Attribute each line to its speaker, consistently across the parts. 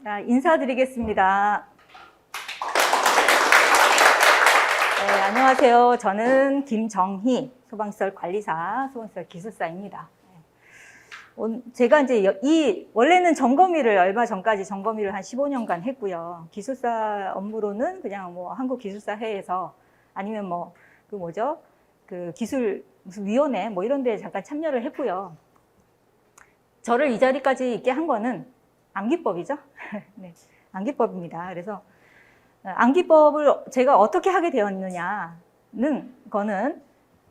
Speaker 1: 자, 인사드리겠습니다. 네, 안녕하세요. 저는 김정희 소방시설 관리사, 소방시설 기술사입니다. 제가 이제 원래는 점검일을 얼마 전까지 점검일을 한 15년간 했고요. 기술사 업무로는 그냥 뭐 한국기술사회에서 아니면 뭐 그 기술 무슨 위원회 뭐 이런 데 잠깐 참여를 했고요. 저를 이 자리까지 있게 한 거는 암기법이죠. 네, 암기법입니다. 그래서 암기법을 제가 어떻게 하게 되었느냐는 거는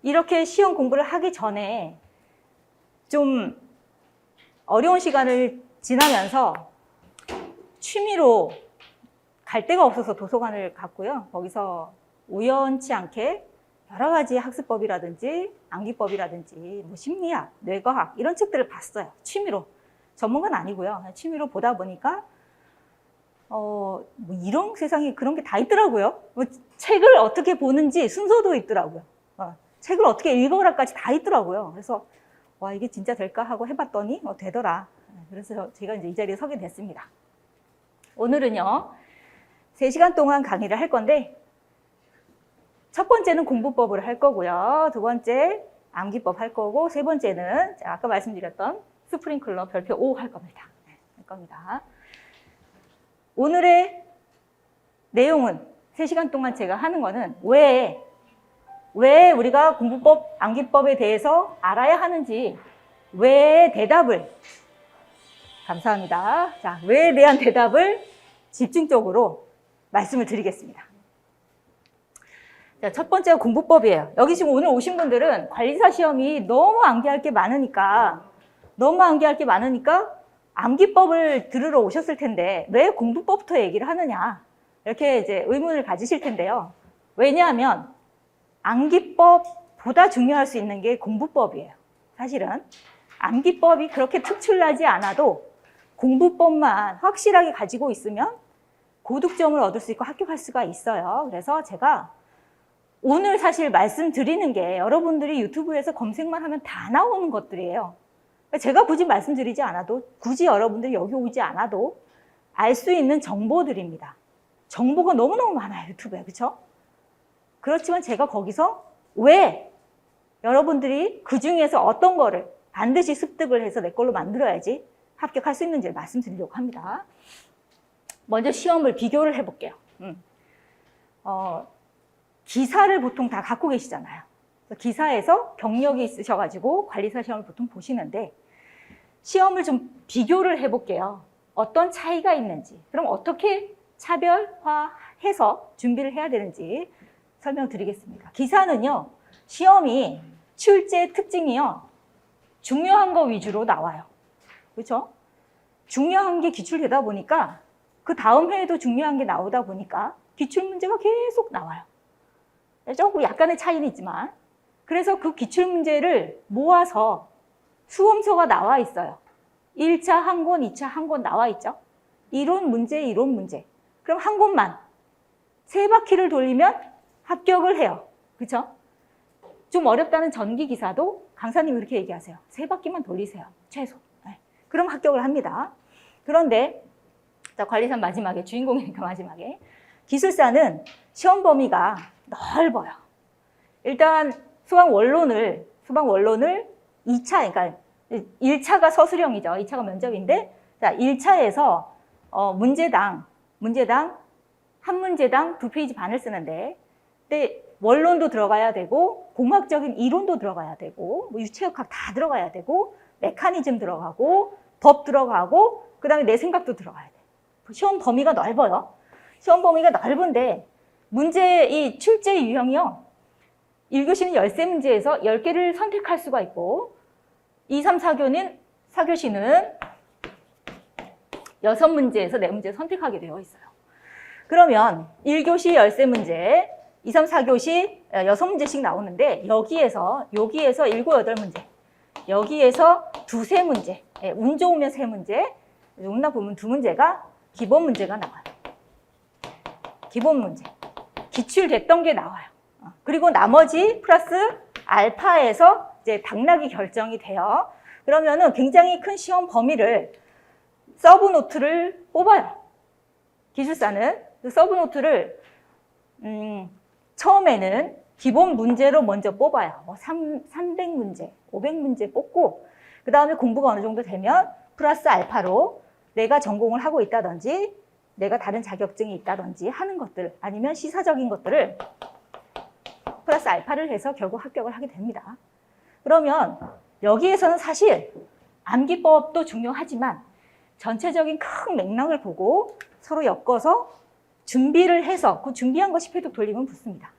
Speaker 1: 이렇게 시험 공부를 하기 전에 좀 어려운 시간을 지나면서 취미로 갈 데가 없어서 도서관을 갔고요. 거기서 우연치 않게 여러 가지 학습법이라든지 암기법이라든지 뭐 심리학, 뇌과학 이런 책들을 봤어요. 취미로. 전문가는 아니고요. 취미로 보다 보니까 뭐 이런 세상에 그런 게 다 있더라고요. 뭐 책을 어떻게 보는지 순서도 있더라고요. 책을 어떻게 읽어라까지 다 있더라고요. 그래서 와, 이게 진짜 될까 하고 해봤더니 되더라. 그래서 제가 이제 이 자리에 서게 됐습니다. 오늘은요, 3시간 동안 강의를 할 건데, 첫 번째는 공부법을 할 거고요. 두 번째, 암기법 할 거고, 세 번째는 아까 말씀드렸던 스프링클러 별표 5 할 겁니다. 할 겁니다. 오늘의 내용은 3시간 동안 제가 하는 거는 왜 우리가 공부법, 암기법에 대해서 알아야 하는지, 왜의 대답을, 감사합니다. 자, 왜에 대한 대답을 집중적으로 말씀을 드리겠습니다. 자, 첫 번째가 공부법이에요. 여기 지금 오늘 오신 분들은 관리사 시험이 너무 암기할 게 많으니까 암기법을 들으러 오셨을 텐데, 왜 공부법부터 얘기를 하느냐, 이렇게 이제 의문을 가지실 텐데요. 왜냐하면, 암기법보다 중요할 수 있는 게 공부법이에요. 사실은 암기법이 그렇게 특출나지 않아도 공부법만 확실하게 가지고 있으면 고득점을 얻을 수 있고 합격할 수가 있어요. 그래서 제가 오늘 사실 말씀드리는 게 여러분들이 유튜브에서 검색만 하면 다 나오는 것들이에요. 제가 굳이 말씀드리지 않아도, 굳이 여러분들이 여기 오지 않아도 알 수 있는 정보들입니다. 정보가 너무너무 많아요, 유튜브에. 그렇죠? 그렇지만 제가 거기서 왜 여러분들이 그 중에서 어떤 거를 반드시 습득을 해서 내 걸로 만들어야지 합격할 수 있는지를 말씀드리려고 합니다. 먼저 시험을 비교를 해볼게요. 기사를 보통 다 갖고 계시잖아요. 기사에서 경력이 있으셔가지고 관리사 시험을 보통 보시는데 시험을 좀 비교를 해볼게요. 어떤 차이가 있는지, 그럼 어떻게 차별화해서 준비를 해야 되는지 설명드리겠습니다. 기사는요, 시험이 출제 특징이요, 중요한 거 위주로 나와요. 그렇죠? 중요한 게 기출되다 보니까 그 다음 회에도 중요한 게 나오다 보니까 기출 문제가 계속 나와요. 조금 약간의 차이는 있지만, 그래서 그 기출 문제를 모아서 수험서가 나와 있어요. 1차 한 권, 2차 한 권 나와 있죠. 이론 문제. 그럼 한 권만 3바퀴를 돌리면 합격을 해요. 그렇죠? 좀 어렵다는 전기 기사도 강사님이 그렇게 얘기하세요. 3바퀴만 돌리세요. 최소. 네. 그럼 합격을 합니다. 그런데 자, 관리사 마지막에, 주인공이니까 마지막에, 기술사는 시험 범위가 넓어요. 일단 수학 원론을 2차, 그러니까 1차가 서술형이죠. 2차가 면접인데, 자, 1차에서 문제당 한 문제당 2페이지 반을 쓰는데, 근데 원론도 들어가야 되고, 공학적인 이론도 들어가야 되고, 뭐 유체역학 다 들어가야 되고, 메커니즘 들어가고, 법 들어가고, 그 다음에 내 생각도 들어가야 돼. 시험 범위가 넓어요. 시험 범위가 넓은데, 이 출제 유형이요, 1교시는 13문제에서 10개를 선택할 수가 있고, 2, 3, 4교시는 6문제에서 4문제 선택하게 되어 있어요. 그러면 1교시 13문제, 2, 3, 4교시 6문제씩 나오는데 여기에서 7, 8문제, 여기에서 2, 3문제, 운 좋으면 3문제, 운 나쁘면 2문제가 기본 문제가 나와요. 기본 문제. 기출됐던 게 나와요. 그리고 나머지 플러스 알파에서 이제 당락이 결정이 돼요. 그러면은 굉장히 큰 시험 범위를 서브노트를 뽑아요. 기술사는 그 서브노트를 처음에는 기본 문제로 먼저 뽑아요. 300문제, 500문제 뽑고 그 다음에 공부가 어느 정도 되면 플러스 알파로 내가 전공을 하고 있다든지 내가 다른 자격증이 있다든지 하는 것들 아니면 시사적인 것들을 플러스 알파를 해서 결국 합격을 하게 됩니다. 그러면 여기에서는 사실 암기법도 중요하지만 전체적인 큰 맥락을 보고 서로 엮어서 준비를 해서 그 준비한 것이 패독 돌리면 붙습니다.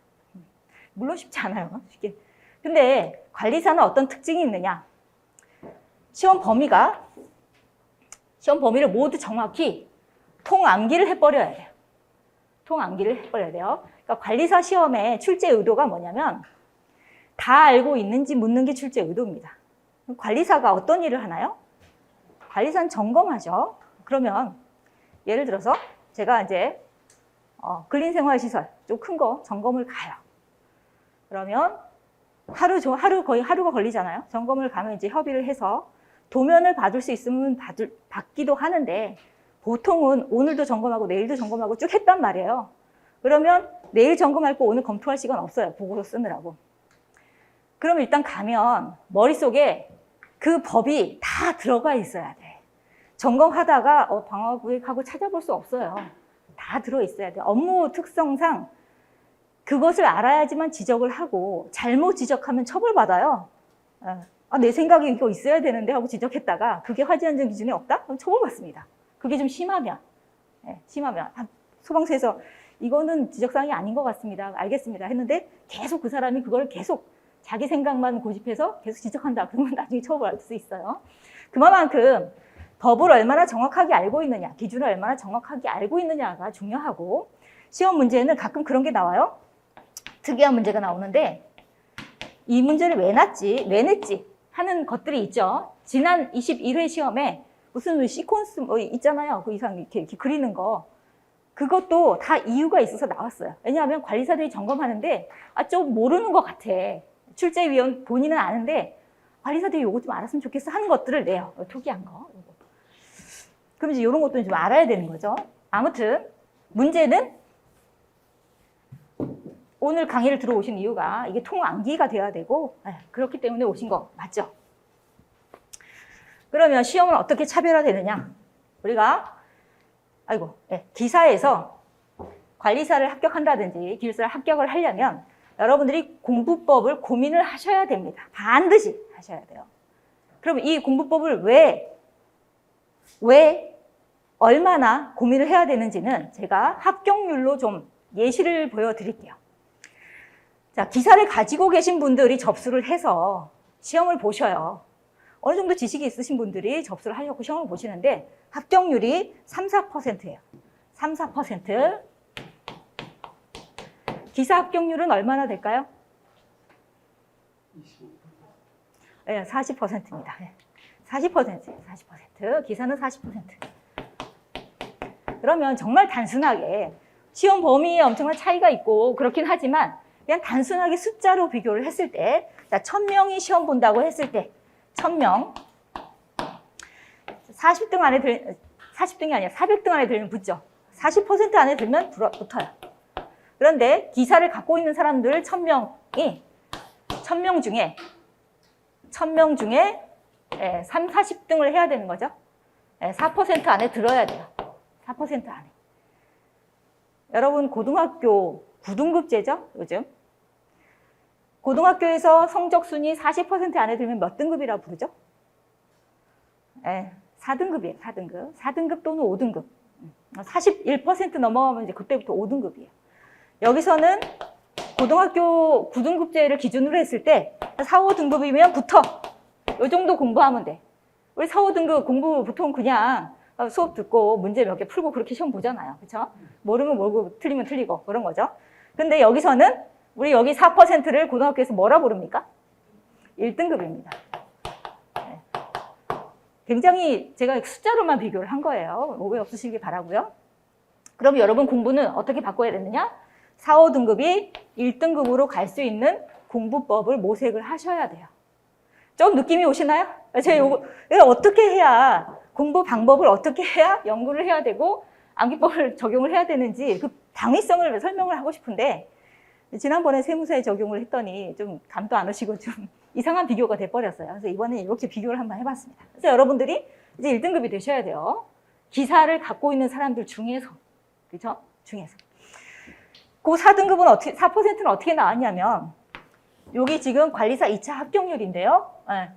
Speaker 1: 물론 쉽지 않아요. 쉽게. 근데 관리사는 어떤 특징이 있느냐? 시험 범위를 모두 정확히 통암기를 해버려야 돼요. 통암기를 해버려야 돼요. 그러니까 관리사 시험의 출제 의도가 뭐냐면 다 알고 있는지 묻는 게 출제 의도입니다. 관리사가 어떤 일을 하나요? 관리사는 점검하죠. 그러면 예를 들어서 제가 이제 근린생활시설 좀 큰 거 점검을 가요. 그러면 거의 하루가 걸리잖아요. 점검을 가면 이제 협의를 해서 도면을 받을 수 있으면 받기도 하는데 보통은 오늘도 점검하고 내일도 점검하고 쭉 했단 말이에요. 그러면 내일 점검할 거 오늘 검토할 시간 없어요. 보고서 쓰느라고. 그럼 일단 가면 머릿속에 그 법이 다 들어가 있어야 돼. 점검하다가 방어구획하고 찾아볼 수 없어요. 다 들어있어야 돼. 업무 특성상 그것을 알아야지만 지적을 하고 잘못 지적하면 처벌받아요. 내 생각에 이거 있어야 되는데 하고 지적했다가 그게 화재안전 기준에 없다? 그럼 처벌받습니다. 그게 좀 심하면. 소방서에서 이거는 지적사항이 아닌 것 같습니다. 알겠습니다. 했는데 계속 그 사람이 그걸 계속 자기 생각만 고집해서 계속 지적한다. 그러면 나중에 처벌받을 수 있어요. 그만큼 법을 얼마나 정확하게 알고 있느냐, 기준을 얼마나 정확하게 알고 있느냐가 중요하고 시험 문제는 가끔 그런 게 나와요. 특이한 문제가 나오는데 이 문제를 왜 냈지 하는 것들이 있죠. 지난 21회 시험에 무슨 시퀀스 뭐 있잖아요. 그 이상 이렇게 그리는 거. 그것도 다 이유가 있어서 나왔어요. 왜냐하면 관리사들이 점검하는데 좀 모르는 것 같아. 출제위원 본인은 아는데 관리사들이 요거 좀 알았으면 좋겠어 하는 것들을 내요. 특이한 거. 그럼 이제 이런 것도 좀 알아야 되는 거죠. 아무튼 문제는 오늘 강의를 들어오신 이유가 이게 통암기가 돼야 되고 그렇기 때문에 오신 거 맞죠? 그러면 시험은 어떻게 차별화되느냐? 우리가 기사에서 관리사를 합격한다든지 기술사를 합격을 하려면 여러분들이 공부법을 고민을 하셔야 됩니다. 반드시 하셔야 돼요. 그럼 이 공부법을 왜 얼마나 고민을 해야 되는지는 제가 합격률로 좀 예시를 보여드릴게요. 자, 기사를 가지고 계신 분들이 접수를 해서 시험을 보셔요. 어느 정도 지식이 있으신 분들이 접수를 하려고 시험을 보시는데 합격률이 3-4%예요. 3-4%. 기사 합격률은 얼마나 될까요? 40%입니다. 40%. 기사는 40%. 그러면 정말 단순하게 시험 범위에 엄청난 차이가 있고 그렇긴 하지만 그냥 단순하게 숫자로 비교를 했을 때 1000명이 시험 본다고 했을 때 1000명 40등 안에 40등이 아니라 400등 안에 들면 붙죠. 40% 안에 들면 붙어요. 그런데 기사를 갖고 있는 사람들 1000명 중에 30-40등을 해야 되는 거죠. 4% 안에 들어야 돼요. 4% 안에. 여러분 고등학교 9등급제죠, 요즘. 고등학교에서 성적 순위 40% 안에 들면 몇 등급이라고 부르죠? 4등급이에요, 4등급. 4등급 또는 5등급. 41% 넘어가면 이제 그때부터 5등급이에요. 여기서는 고등학교 9등급제를 기준으로 했을 때 4, 5등급이면 붙어. 이 정도 공부하면 돼. 우리 4, 5등급 공부 보통 그냥 수업 듣고 문제 몇 개 풀고 그렇게 시험 보잖아요. 그렇죠? 모르면 모르고 틀리면 틀리고 그런 거죠. 근데 여기서는 우리 여기 4%를 고등학교에서 뭐라 부릅니까? 1등급입니다. 굉장히 제가 숫자로만 비교를 한 거예요. 오해 없으시길 바라고요. 그럼 여러분 공부는 어떻게 바꿔야 되느냐? 4, 5등급이 1등급으로 갈 수 있는 공부법을 모색을 하셔야 돼요. 좀 느낌이 오시나요? 제가 이거 어떻게 해야 공부 방법을 어떻게 해야 연구를 해야 되고 암기법을 적용을 해야 되는지 그 당위성을 설명을 하고 싶은데 지난번에 세무사에 적용을 했더니 좀 감도 안 오시고 좀 이상한 비교가 돼버렸어요. 그래서 이번에 이렇게 비교를 한번 해봤습니다. 그래서 여러분들이 이제 1등급이 되셔야 돼요. 기사를 갖고 있는 사람들 중에서, 그죠? 중에서. 그 4등급은 어떻게, 4%는 어떻게 나왔냐면, 여기 지금 관리사 2차 합격률인데요.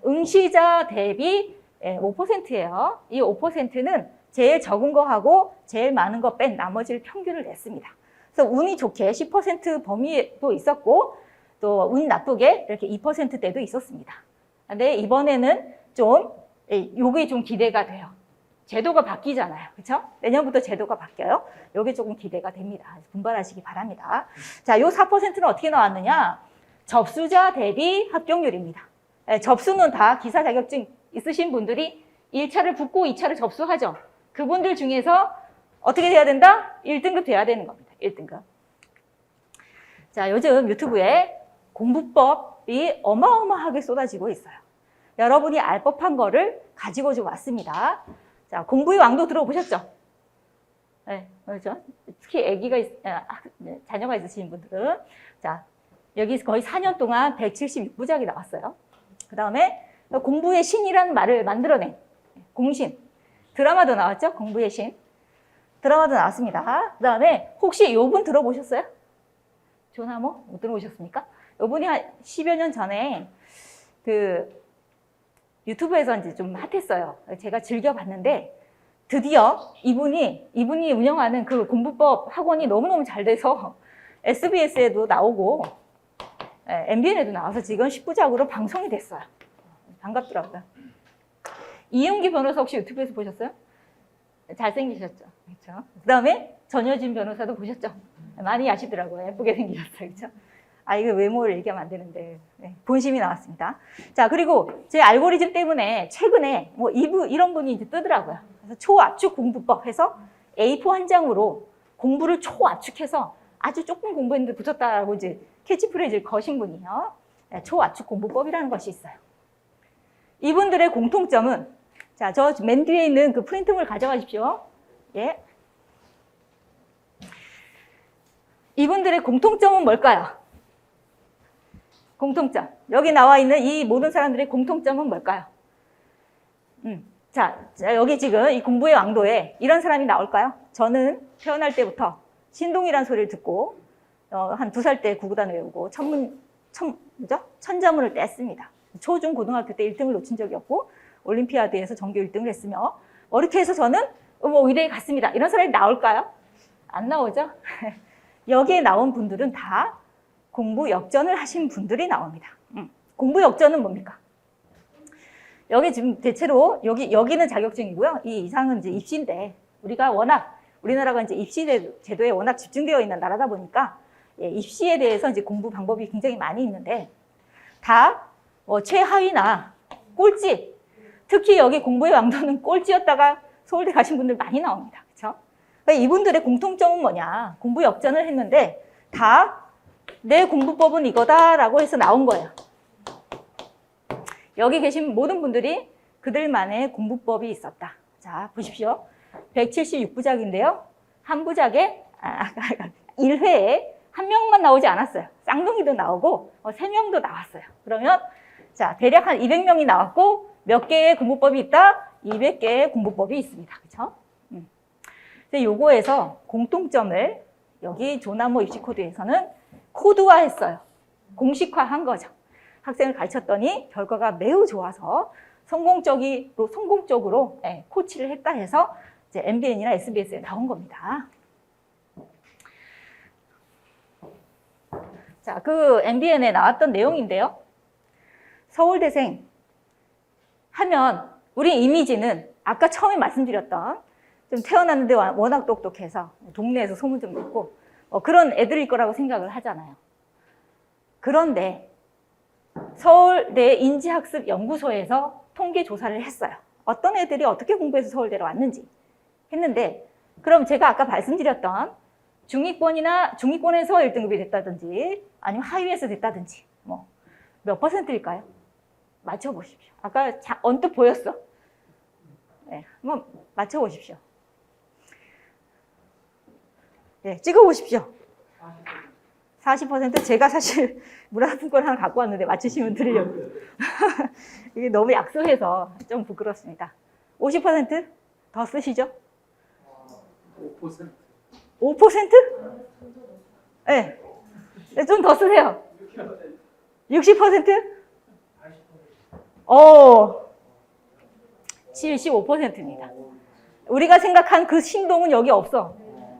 Speaker 1: 응시자 대비 5%예요. 이 5%는 제일 적은 거 하고 제일 많은 거 뺀 나머지를 평균을 냈습니다. 그래서 운이 좋게 10% 범위도 있었고, 또 운 나쁘게 이렇게 2%대도 있었습니다. 근데 이번에는 좀, 요게 좀 기대가 돼요. 제도가 바뀌잖아요. 그렇죠? 내년부터 제도가 바뀌어요. 요게 조금 기대가 됩니다. 분발하시기 바랍니다. 자, 요 4%는 어떻게 나왔느냐? 접수자 대비 합격률입니다. 접수는 다 기사 자격증 있으신 분들이 1차를 붙고 2차를 접수하죠. 그분들 중에서 어떻게 돼야 된다? 1등급 돼야 되는 겁니다. 1등급. 자, 요즘 유튜브에 공부법이 어마어마하게 쏟아지고 있어요. 여러분이 알 법한 거를 가지고 좀 왔습니다. 자, 공부의 왕도 들어보셨죠? 네, 그렇죠? 특히 자녀가 있으신 분들은. 자, 여기 거의 4년 동안 176부작이 나왔어요. 그 다음에 공부의 신이라는 말을 만들어낸 공신. 드라마도 나왔죠? 공부의 신. 드라마도 나왔습니다. 그 다음에 혹시 요분 들어보셨어요? 조나모? 못 들어보셨습니까? 요분이 한 10여 년 전에 유튜브에서 이제 좀 핫했어요. 제가 즐겨봤는데 드디어 이분이 운영하는 그 공부법 학원이 너무너무 잘 돼서 SBS에도 나오고 MBN에도 나와서 지금 10부작으로 방송이 됐어요. 반갑더라고요. 이용기 변호사 혹시 유튜브에서 보셨어요? 잘생기셨죠? 그렇죠? 그 다음에 전효진 변호사도 보셨죠? 많이 아시더라고요. 예쁘게 생기셨어요. 그렇죠? 이거 외모를 얘기하면 안 되는데 본심이 나왔습니다. 자, 그리고 제 알고리즘 때문에 최근에 뭐 이런 분이 이제 뜨더라고요. 그래서 초압축 공부법 해서 A4 한 장으로 공부를 초압축해서 아주 조금 공부했는데 붙였다라고 이제 캐치프레이즈를 거신 분이요. 초압축 공부법이라는 것이 있어요. 이분들의 공통점은 자, 저 맨 뒤에 있는 그 프린트물 가져가십시오. 예. 이분들의 공통점은 뭘까요? 공통점. 여기 나와 있는 이 모든 사람들의 공통점은 뭘까요? 자, 여기 지금 이 공부의 왕도에 이런 사람이 나올까요? 저는 태어날 때부터 신동이라는 소리를 듣고 한 2살 때 구구단 외우고 천자문을 뗐습니다. 초중 고등학교 때 1등을 놓친 적이 없고 올림피아드에서 전교 1등을 했으며 이렇게 해서 저는 의대에 갔습니다. 이런 사람이 나올까요? 안 나오죠? 여기에 나온 분들은 다 공부 역전을 하신 분들이 나옵니다. 공부 역전은 뭡니까? 여기 지금 대체로 여기는 자격증이고요. 이 이상은 이제 입시인데 우리나라가 이제 입시 제도에 워낙 집중되어 있는 나라다 보니까 입시에 대해서 이제 공부 방법이 굉장히 많이 있는데 다 최하위나 꼴찌, 특히 여기 공부의 왕도는 꼴찌였다가 서울대 가신 분들 많이 나옵니다. 그렇죠? 그러니까 이분들의 공통점은 뭐냐? 공부 역전을 했는데 다 내 공부법은 이거다라고 해서 나온 거예요. 여기 계신 모든 분들이 그들만의 공부법이 있었다. 자, 보십시오. 176부작인데요. 한 부작에 1회에 한 명만 나오지 않았어요. 쌍둥이도 나오고 3명도 나왔어요. 그러면 자, 대략 한 200명이 나왔고 몇 개의 공부법이 있다? 200개의 공부법이 있습니다. 그렇죠? 요거에서 공통점을 여기 조나모 입시 코드에서는 코드화했어요. 공식화한 거죠. 학생을 가르쳤더니 결과가 매우 좋아서 성공적으로 코치를 했다 해서 이제 MBN이나 SBS에 나온 겁니다. 자, 그 MBN에 나왔던 내용인데요. 서울대생 하면 우리 이미지는 아까 처음에 말씀드렸던 좀 태어났는데 워낙 똑똑해서 동네에서 소문 좀 듣고 그런 애들일 거라고 생각을 하잖아요. 그런데 서울대 인지학습연구소에서 통계 조사를 했어요. 어떤 애들이 어떻게 공부해서 서울대로 왔는지 했는데 그럼 제가 아까 말씀드렸던 중위권에서 1등급이 됐다든지 아니면 하위에서 됐다든지 몇 퍼센트일까요? 맞춰보십시오. 아까 언뜻 보였어. 네, 한번 맞춰보십시오. 네, 찍어보십시오. 40% 제가 사실 문화상품권 하나 갖고 왔는데 맞추시면 드리려고. 이게 너무 약소해서 좀 부끄럽습니다. 50%더 쓰시죠?
Speaker 2: 5%.
Speaker 1: 5%? 네. 좀 더 쓰세요. 60%? 75%입니다. 우리가 생각한 그 신동은 여기 없어.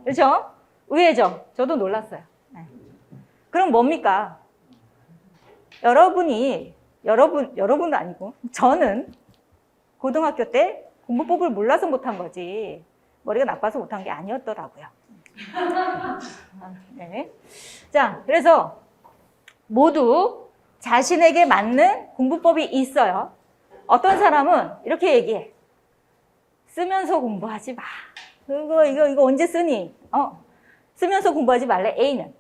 Speaker 1: 그렇죠? 의외죠? 저도 놀랐어요. 네. 그럼 뭡니까? 여러분도 아니고 저는 고등학교 때 공부법을 몰라서 못한 거지 머리가 나빠서 못한 게 아니었더라고요. 네. 자, 그래서 모두 자신에게 맞는 공부법이 있어요. 어떤 사람은 이렇게 얘기해. 쓰면서 공부하지 마. 이거 언제 쓰니? 쓰면서 공부하지 말래, A는.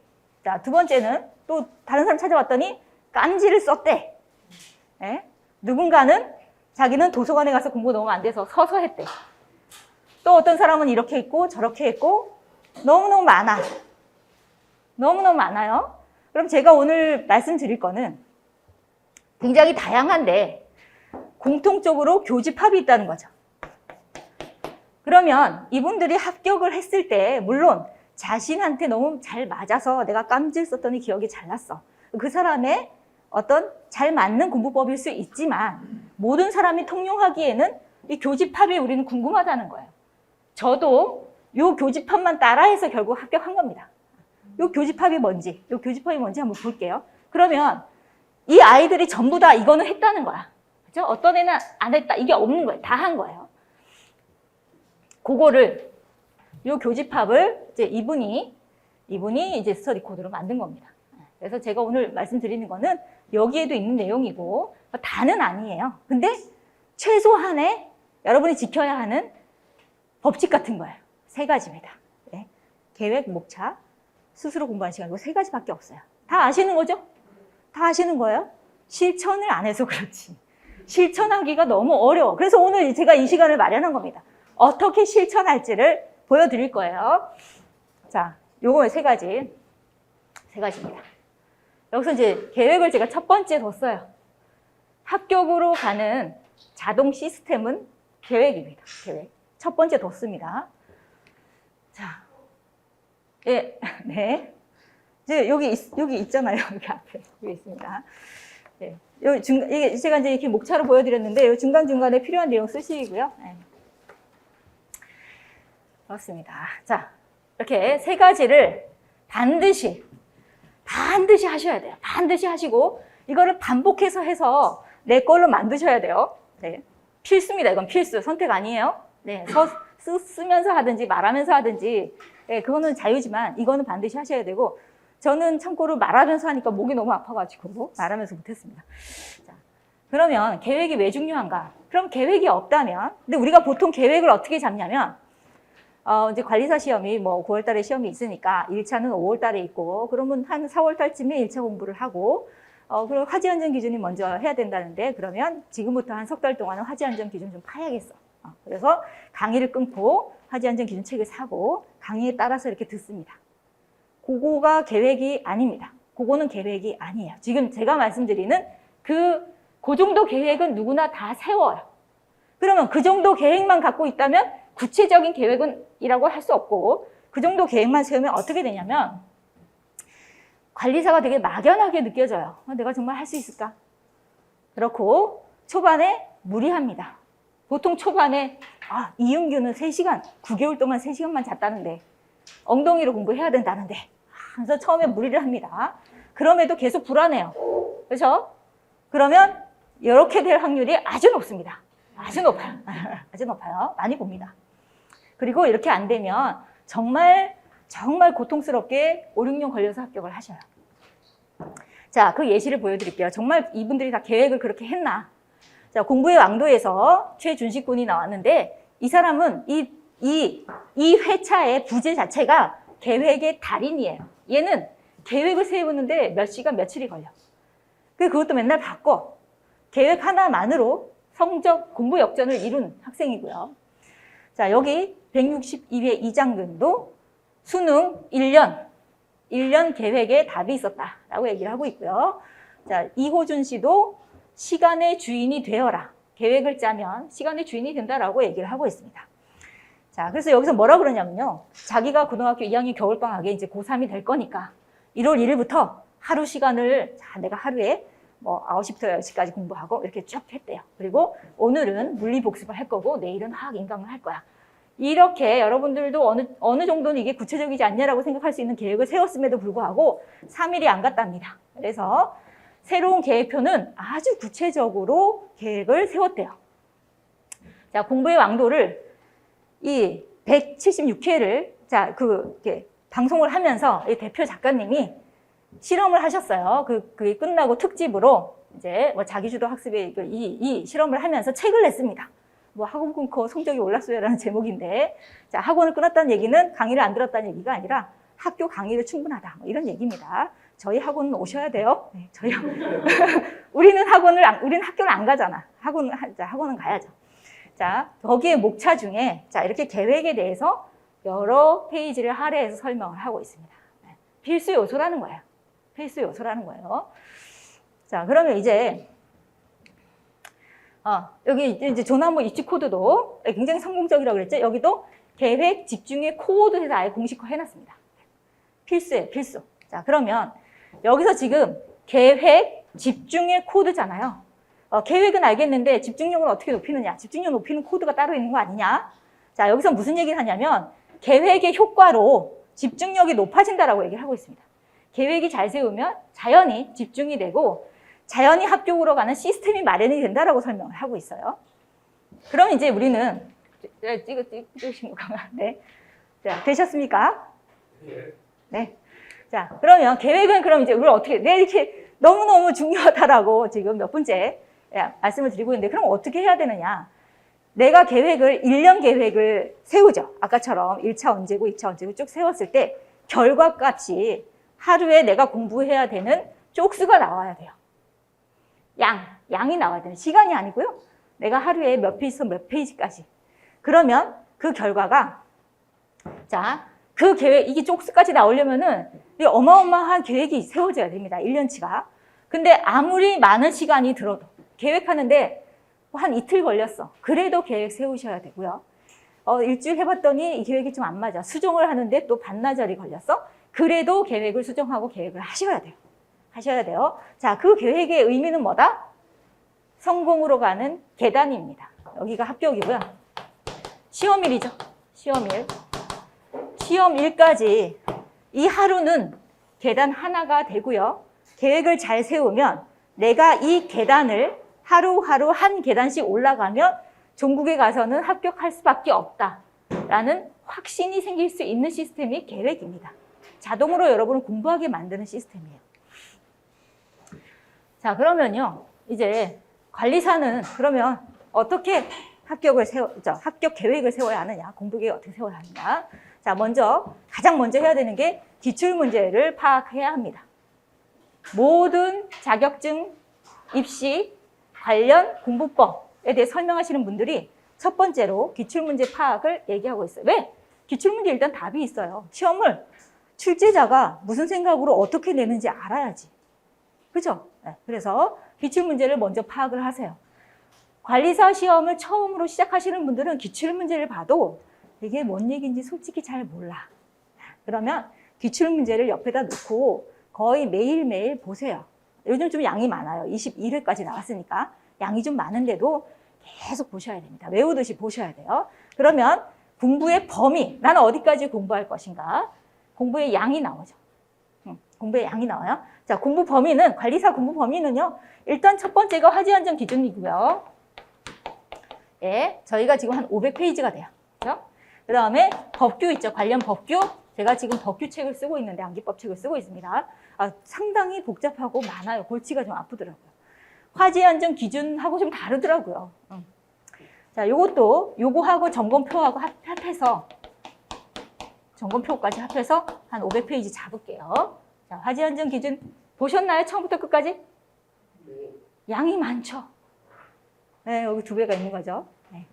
Speaker 1: 자, 두 번째는 또 다른 사람 찾아봤더니 깜지를 썼대. 예? 누군가는 자기는 도서관에 가서 공부 너무 안 돼서 서서 했대. 또 어떤 사람은 이렇게 했고 저렇게 했고 너무너무 많아. 너무너무 많아요. 그럼 제가 오늘 말씀드릴 거는 굉장히 다양한데 공통적으로 교집합이 있다는 거죠. 그러면 이분들이 합격을 했을 때 물론 자신한테 너무 잘 맞아서 내가 깜질 썼더니 기억이 잘 났어. 그 사람의 어떤 잘 맞는 공부법일 수 있지만 모든 사람이 통용하기에는 이 교집합이 우리는 궁금하다는 거예요. 저도 이 교집합만 따라해서 결국 합격한 겁니다. 이 교집합이 뭔지 한번 볼게요. 그러면 이 아이들이 전부 다 이거는 했다는 거야. 그렇죠? 어떤 애는 안 했다. 이게 없는 거예요. 다 한 거예요. 그거를 이 교집합을 이제 이분이 이제 스터디 코드로 만든 겁니다. 그래서 제가 오늘 말씀드리는 거는 여기에도 있는 내용이고 다는 아니에요. 근데 최소한의 여러분이 지켜야 하는 법칙 같은 거예요. 3가지입니다. 네. 계획, 목차, 스스로 공부하는 시간, 이거 3가지밖에 없어요. 다 아시는 거죠? 다 아시는 거예요? 실천을 안 해서 그렇지. 실천하기가 너무 어려워. 그래서 오늘 제가 이 시간을 마련한 겁니다. 어떻게 실천할지를 보여드릴 거예요. 자, 요거 3가지입니다. 여기서 이제 계획을 제가 첫 번째 뒀어요. 합격으로 가는 자동 시스템은 계획입니다. 계획. 첫 번째 뒀습니다. 자, 예, 네. 이제 여기 있잖아요. 여기 앞에. 여기 있습니다. 네. 이게 제가 이제 이렇게 목차로 보여드렸는데, 요 중간중간에 필요한 내용 쓰시고요. 네. 그렇습니다. 자, 이렇게 3가지를 반드시 하셔야 돼요. 반드시 하시고, 이거를 반복해서 해서 내 걸로 만드셔야 돼요. 네. 필수입니다. 이건 필수. 선택 아니에요. 네. 쓰면서 하든지 말하면서 하든지, 네, 그거는 자유지만 이거는 반드시 하셔야 되고, 저는 참고로 말하면서 하니까 목이 너무 아파가지고 말하면서 못했습니다. 자, 그러면 계획이 왜 중요한가? 그럼 계획이 없다면, 근데 우리가 보통 계획을 어떻게 잡냐면, 이제 관리사 시험이 뭐 9월 달에 시험이 있으니까 1차는 5월 달에 있고, 그러면 한 4월 달쯤에 1차 공부를 하고, 그리고 화재 안전 기준이 먼저 해야 된다는데, 그러면 지금부터 한 석 달 동안은 화재 안전 기준 좀 파야겠어. 그래서 강의를 끊고 화재 안전 기준 책을 사고 강의에 따라서 이렇게 듣습니다. 그거가 계획이 아닙니다. 그거는 계획이 아니에요. 지금 제가 말씀드리는 그 정도 계획은 누구나 다 세워요. 그러면 그 정도 계획만 갖고 있다면 구체적인 계획은 이라고 할 수 없고, 그 정도 계획만 세우면 어떻게 되냐면 관리사가 되게 막연하게 느껴져요. 내가 정말 할 수 있을까? 그렇고 초반에 무리합니다. 보통 초반에 이윤규는 3시간, 9개월 동안 3시간만 잤다는데 엉덩이로 공부해야 된다는데 그래서 처음에 무리를 합니다. 그럼에도 계속 불안해요. 그렇죠? 그러면 이렇게 될 확률이 아주 높습니다. 아주 높아요. 아주 높아요. 많이 봅니다. 그리고 이렇게 안 되면 정말 고통스럽게 5, 6년 걸려서 합격을 하셔요. 자, 그 예시를 보여드릴게요. 정말 이분들이 다 계획을 그렇게 했나? 자, 공부의 왕도에서 최준식 군이 나왔는데, 이 사람은 이 회차의 부제 자체가 계획의 달인이에요. 얘는 계획을 세우는데 몇 시간, 며칠이 걸려. 그것도 맨날 바꿔. 계획 하나만으로 성적, 공부 역전을 이룬 학생이고요. 자, 여기 162회 이장근도 수능 1년 계획에 답이 있었다라고 얘기를 하고 있고요. 자, 이호준 씨도 시간의 주인이 되어라. 계획을 짜면 시간의 주인이 된다라고 얘기를 하고 있습니다. 자, 그래서 여기서 뭐라 그러냐면요. 자기가 고등학교 2학년 겨울방학에 이제 고3이 될 거니까 1월 1일부터 하루 시간을, 자, 내가 하루에 뭐 9시부터 10시까지 공부하고 이렇게 쭉 했대요. 그리고 오늘은 물리 복습을 할 거고 내일은 화학 인강을 할 거야. 이렇게 여러분들도 어느 정도는 이게 구체적이지 않냐라고 생각할 수 있는 계획을 세웠음에도 불구하고 3일이 안 갔답니다. 그래서 새로운 계획표는 아주 구체적으로 계획을 세웠대요. 자, 공부의 왕도를 이 176회를 이렇게 방송을 하면서 이 대표 작가님이 실험을 하셨어요. 그게 끝나고 특집으로 이제 뭐 자기주도 학습의 이 실험을 하면서 책을 냈습니다. 뭐 학원 끊고 성적이 올랐어요라는 제목인데, 자, 학원을 끊었다는 얘기는 강의를 안 들었다는 얘기가 아니라 학교 강의도 충분하다, 뭐 이런 얘기입니다. 저희 학원은 오셔야 돼요. 네, 우리는 학교를 안 가잖아. 학원은 가야죠. 자, 거기에 목차 중에 자, 이렇게 계획에 대해서 여러 페이지를 할애해서 설명을 하고 있습니다. 네, 필수 요소라는 거예요. 필수 요소라는 거예요. 자, 그러면 이제 여기 이제 조남모 입시 코드도 굉장히 성공적이라고 그랬죠. 여기도 계획 집중의 코드에서 아예 공식화 해놨습니다. 필수예요, 필수. 자, 그러면 여기서 지금 계획 집중의 코드잖아요. 계획은 알겠는데 집중력은 어떻게 높이느냐? 집중력 높이는 코드가 따로 있는 거 아니냐? 자, 여기서 무슨 얘기를 하냐면 계획의 효과로 집중력이 높아진다라고 얘기를 하고 있습니다. 계획이 잘 세우면 자연히 집중이 되고 자연히 합격으로 가는 시스템이 마련이 된다라고 설명을 하고 있어요. 그럼 이제 우리는 찍으신 거가 네. 자, 되셨습니까? 네. 자, 그러면 계획은 그럼 이제 우리 어떻게 이렇게 너무너무 중요하다라고 지금 몇 번째 말씀을 드리고 있는데, 그럼 어떻게 해야 되느냐? 내가 1년 계획을 세우죠. 아까처럼 1차 언제고 2차 언제고 쭉 세웠을 때 결과값이 하루에 내가 공부해야 되는 쪽수가 나와야 돼요. 양이 나와야 되는 시간이 아니고요. 내가 하루에 몇 페이지에서 몇 페이지까지. 그러면 그 결과가, 자, 그 계획, 이게 쪽수까지 나오려면은 어마어마한 계획이 세워져야 됩니다. 1년치가. 근데 아무리 많은 시간이 들어도 계획하는데 한 이틀 걸렸어. 그래도 계획 세우셔야 되고요. 일주일 해봤더니 이 계획이 좀 안 맞아. 수정을 하는데 또 반나절이 걸렸어. 그래도 계획을 수정하고 계획을 하셔야 돼요. 하셔야 돼요. 자, 그 계획의 의미는 뭐다? 성공으로 가는 계단입니다. 여기가 합격이고요. 시험일이죠. 시험일. 시험일까지 이 하루는 계단 하나가 되고요. 계획을 잘 세우면 내가 이 계단을 하루하루 한 계단씩 올라가면 종국에 가서는 합격할 수밖에 없다라는 확신이 생길 수 있는 시스템이 계획입니다. 자동으로 여러분을 공부하게 만드는 시스템이에요. 자, 그러면요. 이제 관리사는 그러면 어떻게 합격 계획을 세워야 하느냐, 공부 계획을 어떻게 세워야 하느냐. 자, 가장 먼저 해야 되는 게 기출문제를 파악해야 합니다. 모든 자격증, 입시, 관련 공부법에 대해 설명하시는 분들이 첫 번째로 기출문제 파악을 얘기하고 있어요. 왜? 기출문제 일단 답이 있어요. 시험을 출제자가 무슨 생각으로 어떻게 내는지 알아야지. 그죠? 네, 그래서 기출문제를 먼저 파악을 하세요. 관리사 시험을 처음으로 시작하시는 분들은 기출문제를 봐도 이게 뭔 얘기인지 솔직히 잘 몰라. 그러면 기출문제를 옆에다 놓고 거의 매일매일 보세요. 요즘 좀 양이 많아요. 21회까지 나왔으니까 양이 좀 많은데도 계속 보셔야 됩니다. 외우듯이 보셔야 돼요. 그러면 공부의 범위, 나는 어디까지 공부할 것인가? 공부의 양이 나오죠. 공부의 양이 나와요. 자, 공부 범위는, 관리사 공부 범위는요, 일단 첫 번째가 화지안정 기준이고요. 예, 저희가 지금 한 500페이지가 돼요. 그죠? 그 다음에 법규 있죠. 관련 법규. 제가 지금 법규 책을 쓰고 있는데, 암기법 책을 쓰고 있습니다. 상당히 복잡하고 많아요. 골치가 좀 아프더라고요. 화지안정 기준하고 좀 다르더라고요. 자, 요거하고 점검표하고 합해서, 점검표까지 합해서 한 500페이지 잡을게요. 자, 화지안정 기준 보셨나요? 처음부터 끝까지?
Speaker 2: 네.
Speaker 1: 양이 많죠? 네, 여기 2배가 있는 거죠. 네.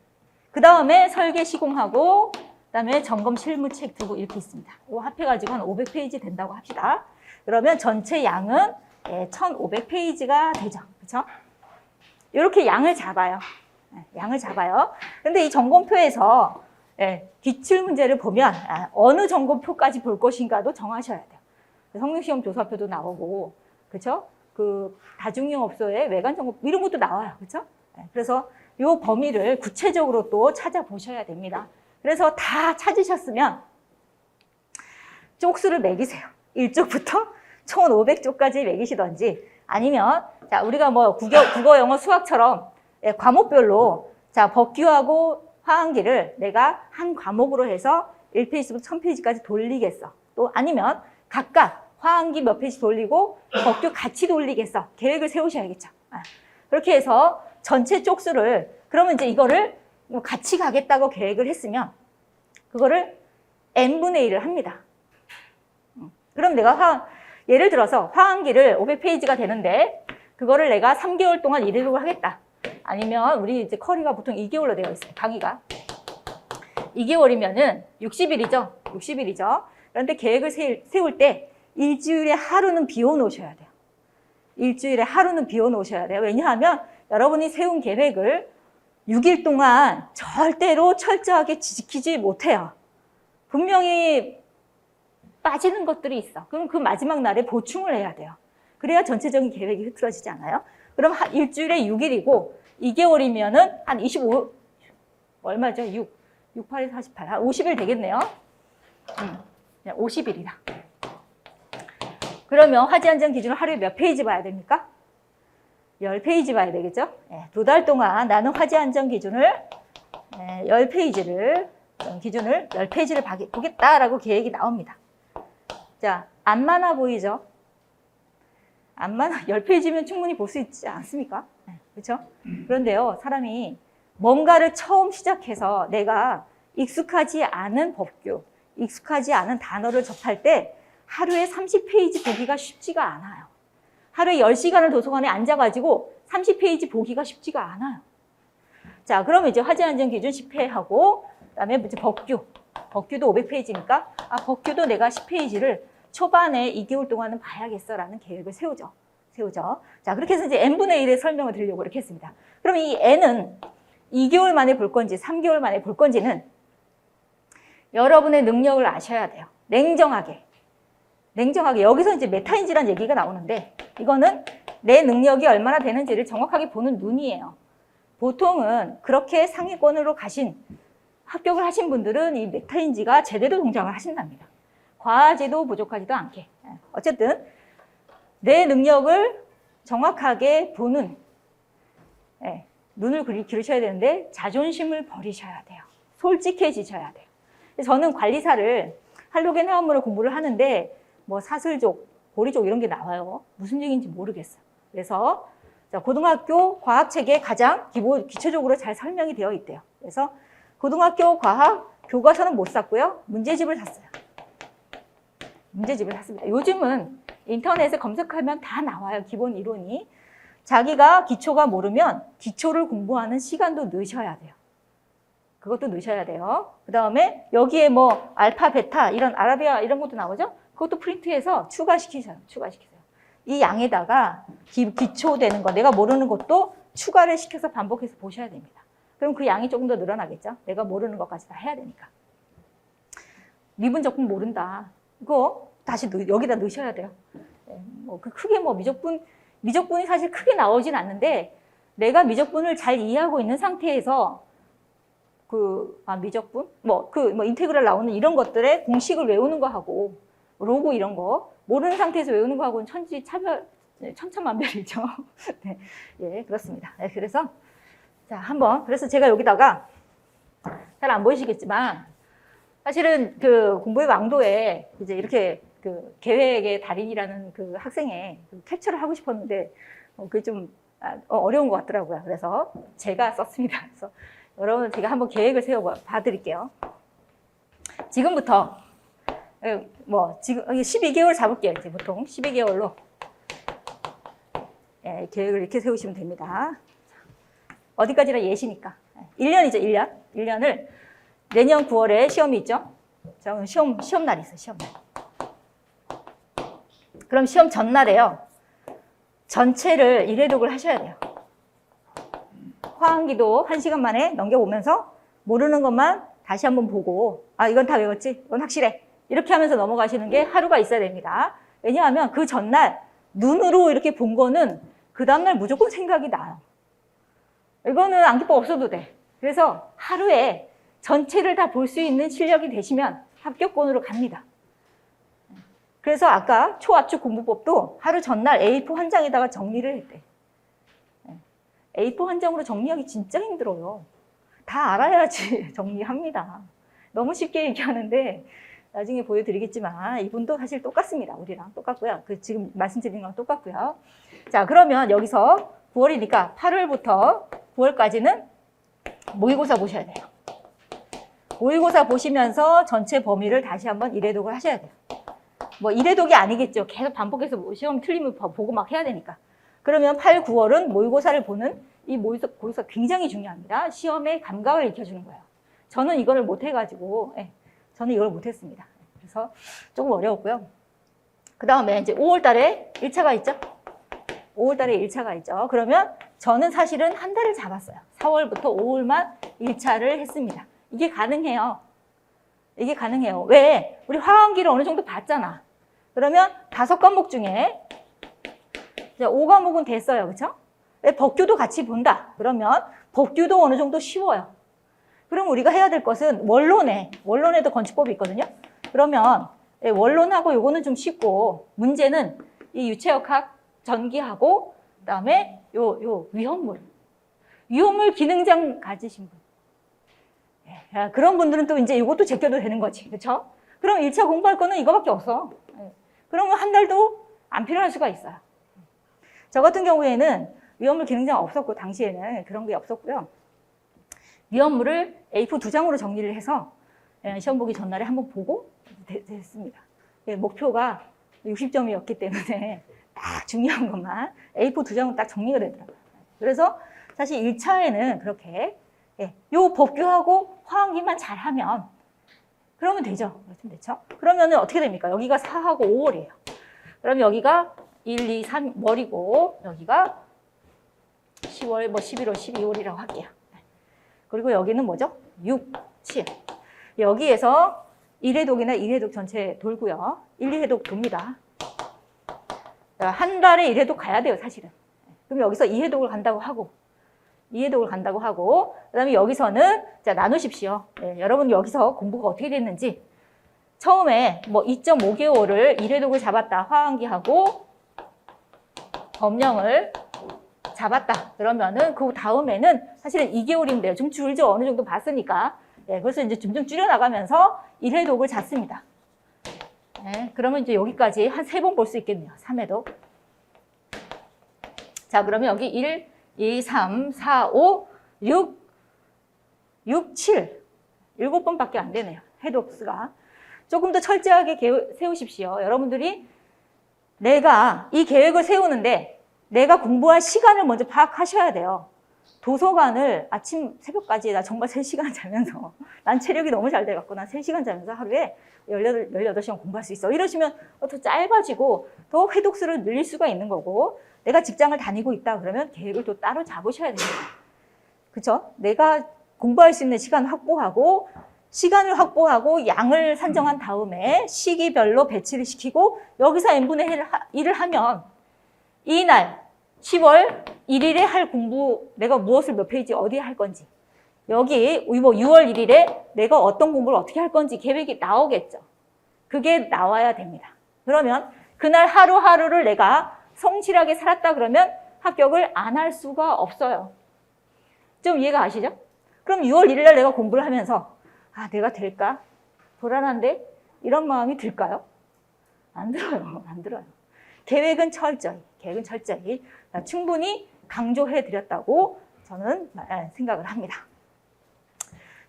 Speaker 1: 그 다음에 설계 시공하고 그다음에 점검 실무책 두고 이렇게 있습니다. 이거 합해가지고 한 500페이지 된다고 합시다. 그러면 전체 양은 1500페이지가 되죠. 그렇죠? 이렇게 양을 잡아요. 양을 잡아요. 근데 이 점검표에서 기출 문제를 보면 어느 점검표까지 볼 것인가도 정하셔야 돼요. 성능시험 조사표도 나오고, 그렇죠? 그 다중이용업소의 외관 점검 이런 것도 나와요. 그렇죠? 그래서 이 범위를 구체적으로 또 찾아보셔야 됩니다. 그래서 다 찾으셨으면 쪽수를 매기세요. 1쪽부터 1500쪽까지 매기시던지 아니면 자 우리가 뭐 국어, 영어, 수학처럼 과목별로 자 법규하고 화항기를 내가 한 과목으로 해서 1페이지부터 1000페이지까지 돌리겠어. 또 아니면 각각 화항기 몇 페이지 돌리고 법규 같이 돌리겠어. 계획을 세우셔야겠죠. 그렇게 해서 전체 쪽수를 그러면 이제 이거를 같이 가겠다고 계획을 했으면 그거를 n분의 1을 합니다. 그럼 내가 예를 들어서 화항기를 500페이지가 되는데 그거를 내가 3개월 동안 이대로 하겠다. 아니면 우리 이제 커리가 보통 2개월로 되어 있어요. 강의가. 2개월이면은 60일이죠. 60일이죠. 그런데 계획을 세울 때 일주일에 하루는 비워놓으셔야 돼요. 일주일에 하루는 비워놓으셔야 돼요. 왜냐하면 여러분이 세운 계획을 6일 동안 절대로 철저하게 지키지 못해요. 분명히 빠지는 것들이 있어. 그럼 그 마지막 날에 보충을 해야 돼요. 그래야 전체적인 계획이 흐트러지지 않아요. 그럼 일주일에 6일이고 2개월이면은 한 25, 얼마죠? 6, 8에 48, 한 50일 되겠네요. 50일이다. 그러면 화제 한정 기준을 하루에 몇 페이지 봐야 됩니까? 10페이지 봐야 되겠죠? 2달 동안 나는 화제 한정 기준을 10페이지를 기준을 10페이지를 보겠다라고 계획이 나옵니다. 자, 안 많아 보이죠? 안 많아. 10페이지면 충분히 볼 수 있지 않습니까? 그렇죠? 그런데요, 사람이 뭔가를 처음 시작해서 내가 익숙하지 않은 법규, 익숙하지 않은 단어를 접할 때 하루에 30페이지 보기가 쉽지가 않아요. 하루에 10시간을 도서관에 앉아가지고 30페이지 보기가 쉽지가 않아요. 자, 그러면 이제 화제 한정 기준 10회하고, 그 다음에 이제 법규도 500페이지니까, 법규도 내가 10페이지를 초반에 2개월 동안은 봐야겠어라는 계획을 세우죠. 자, 그렇게 해서 이제 n분의 1의 설명을 드리려고 이렇게 했습니다. 그럼 이 n은 2개월 만에 볼 건지 3개월 만에 볼 건지는 여러분의 능력을 아셔야 돼요. 냉정하게. 여기서 이제 메타인지라는 얘기가 나오는데 이거는 내 능력이 얼마나 되는지를 정확하게 보는 눈이에요. 보통은 그렇게 상위권으로 합격을 하신 분들은 이 메타인지가 제대로 동작을 하신답니다. 과하지도 부족하지도 않게. 어쨌든 내 능력을 정확하게 보는 눈을 기르셔야 되는데 자존심을 버리셔야 돼요. 솔직해지셔야 돼요. 저는 관리사를 할로겐 화합물을 공부를 하는데 뭐 사슬족, 보리족 이런 게 나와요. 무슨 얘기인지 모르겠어요. 그래서 고등학교 과학책에 가장 기초적으로 잘 설명이 되어 있대요. 그래서 고등학교 과학 교과서는 못 샀고요. 문제집을 샀어요. 문제집을 샀습니다. 요즘은 인터넷에 검색하면 다 나와요. 기본 이론이. 자기가 기초가 모르면 기초를 공부하는 시간도 넣으셔야 돼요. 그것도 넣으셔야 돼요. 그 다음에 여기에 뭐 알파, 베타 이런 아라비아 이런 것도 나오죠? 그것도 프린트해서 추가시키세요. 이 양에다가 기초되는 거, 내가 모르는 것도 추가를 시켜서 반복해서 보셔야 됩니다. 그럼 그 양이 조금 더 늘어나겠죠? 내가 모르는 것까지 다 해야 되니까. 미분적분 모른다. 이거 다시 여기다 넣으셔야 돼요. 크게 미적분이 사실 크게 나오진 않는데 내가 미적분을 잘 이해하고 있는 상태에서 미적분? 인테그랄 나오는 이런 것들의 공식을 외우는 거하고 로고 이런 거 모르는 상태에서 외우는 거하고는 천차만별이죠. 네, 예, 그렇습니다. 네, 그래서 그래서 제가 여기다가 잘 안 보이시겠지만 사실은 그 공부의 왕도에 이제 이렇게 그 계획의 달인이라는 그 학생의 캡처를 하고 싶었는데 그게 좀 어려운 것 같더라고요. 그래서 제가 썼습니다. 그래서 여러분 제가 한번 계획을 세워 봐드릴게요. 지금부터 지금 12개월 잡을게요. 이제 보통 12개월로 계획을 이렇게 세우시면 됩니다. 어디까지나 예시니까 1년이죠. 1년을 내년 9월에 시험이 있죠? 자, 오늘 시험 날이 있어요, 시험 날. 그럼 시험 전날에요. 전체를 1회독을 하셔야 돼요. 화항기도 1시간 만에 넘겨보면서 모르는 것만 다시 한번 보고, 아, 이건 다 외웠지? 이건 확실해. 이렇게 하면서 넘어가시는 게 하루가 있어야 됩니다. 왜냐하면 그 전날 눈으로 이렇게 본 거는 그 다음날 무조건 생각이 나요. 이거는 암기법 없어도 돼. 그래서 하루에 전체를 다 볼 수 있는 실력이 되시면 합격권으로 갑니다. 그래서 아까 초압축 공부법도 하루 전날 A4 한 장에다가 정리를 했대. A4 한 장으로 정리하기 진짜 힘들어요. 다 알아야지 정리합니다. 너무 쉽게 얘기하는데 나중에 보여드리겠지만 이분도 사실 똑같습니다. 우리랑 똑같고요. 그 지금 말씀드린 거랑 똑같고요. 자, 그러면 여기서 9월이니까 8월부터 9월까지는 모의고사 보셔야 돼요. 모의고사 보시면서 전체 범위를 다시 한번 1회독을 하셔야 돼요. 뭐 1회독이 아니겠죠. 계속 반복해서 시험 틀리면 보고 막 해야 되니까. 그러면 8, 9월은 모의고사를 보는 이 모의고사 굉장히 중요합니다. 시험의 감각을 익혀주는 거예요. 저는 이거를 못 해가지고, 저는 이걸 못 했습니다. 그래서 조금 어려웠고요. 그 다음에 이제 5월 달에 1차가 있죠? 5월 달에 1차가 있죠. 그러면 저는 사실은 한 달을 잡았어요. 4월부터 5월만 1차를 했습니다. 이게 가능해요. 이게 가능해요. 왜? 우리 화학기를 어느 정도 봤잖아. 그러면 5과목 중에 5과목은 됐어요. 그렇죠? 법규도 같이 본다. 그러면 법규도 어느 정도 쉬워요. 그럼 우리가 해야 될 것은 원론에도 건축법이 있거든요. 그러면 원론하고 요거는 좀 쉽고 문제는 이 유체역학, 전기하고 그다음에 요 위험물 기능장 가지신 분. 그런 분들은 또 이제 이것도 제껴도 되는 거지. 그렇죠? 그럼 1차 공부할 거는 이거밖에 없어. 그러면 한 달도 안 필요할 수가 있어요. 저 같은 경우에는 위험물 기능장 없었고 당시에는 그런 게 없었고요. 위험물을 A4 2장으로 정리를 해서 시험 보기 전날에 한번 보고 됐습니다. 목표가 60점이었기 때문에 딱 중요한 것만 A4 2장으로 딱 정리가 되더라고요. 그래서 사실 1차에는 그렇게 요 법규하고 화학기만 잘하면 그러면 되죠. 그러면 어떻게 됩니까? 여기가 4하고 5월이에요. 그럼 여기가 1, 2, 3 월이고 여기가 10월, 11월, 12월이라고 할게요. 그리고 여기는 뭐죠? 6, 7. 여기에서 1회독이나 2회독 전체 돌고요. 1, 2회독 돕니다. 한 달에 1회독 가야 돼요, 사실은. 그럼 여기서 2회독을 간다고 하고, 그 다음에 여기서는, 자, 나누십시오. 여러분 여기서 공부가 어떻게 됐는지. 처음에 뭐 2.5개월을 1회독을 잡았다. 화학기하고 법령을 잡았다. 그러면은 그 다음에는 사실은 2개월이면 돼요. 좀 줄죠. 어느 정도 봤으니까. 그래서 이제 점점 줄여나가면서 1회독을 잡습니다. 그러면 이제 여기까지 한 3번 볼 수 있겠네요. 3회독. 자, 그러면 여기 1, 2, 3, 4, 5, 6, 7. 7번밖에 안 되네요. 회독 수가. 조금 더 철저하게 세우십시오. 여러분들이 내가 이 계획을 세우는데 내가 공부할 시간을 먼저 파악하셔야 돼요. 도서관을 아침 새벽까지 나 정말 3시간 자면서 난 체력이 너무 잘 돼갖고 난 3시간 자면서 하루에 18시간 공부할 수 있어. 이러시면 더 짧아지고 더 회독수를 늘릴 수가 있는 거고 내가 직장을 다니고 있다 그러면 계획을 또 따로 잡으셔야 됩니다. 그렇죠? 내가 공부할 수 있는 시간 확보하고 시간을 확보하고 양을 산정한 다음에 시기별로 배치를 시키고 여기서 n분의 1을 하면 이날 10월 1일에 할 공부 내가 무엇을 몇 페이지 어디에 할 건지 여기 뭐 6월 1일에 내가 어떤 공부를 어떻게 할 건지 계획이 나오겠죠. 그게 나와야 됩니다. 그러면 그날 하루하루를 내가 성실하게 살았다 그러면 합격을 안 할 수가 없어요. 좀 이해가 가시죠? 그럼 6월 1일 날 내가 공부를 하면서 아, 내가 될까? 불안한데? 이런 마음이 들까요? 안 들어요. 안 들어요. 계획은 철저히 충분히 강조해 드렸다고 저는 생각을 합니다.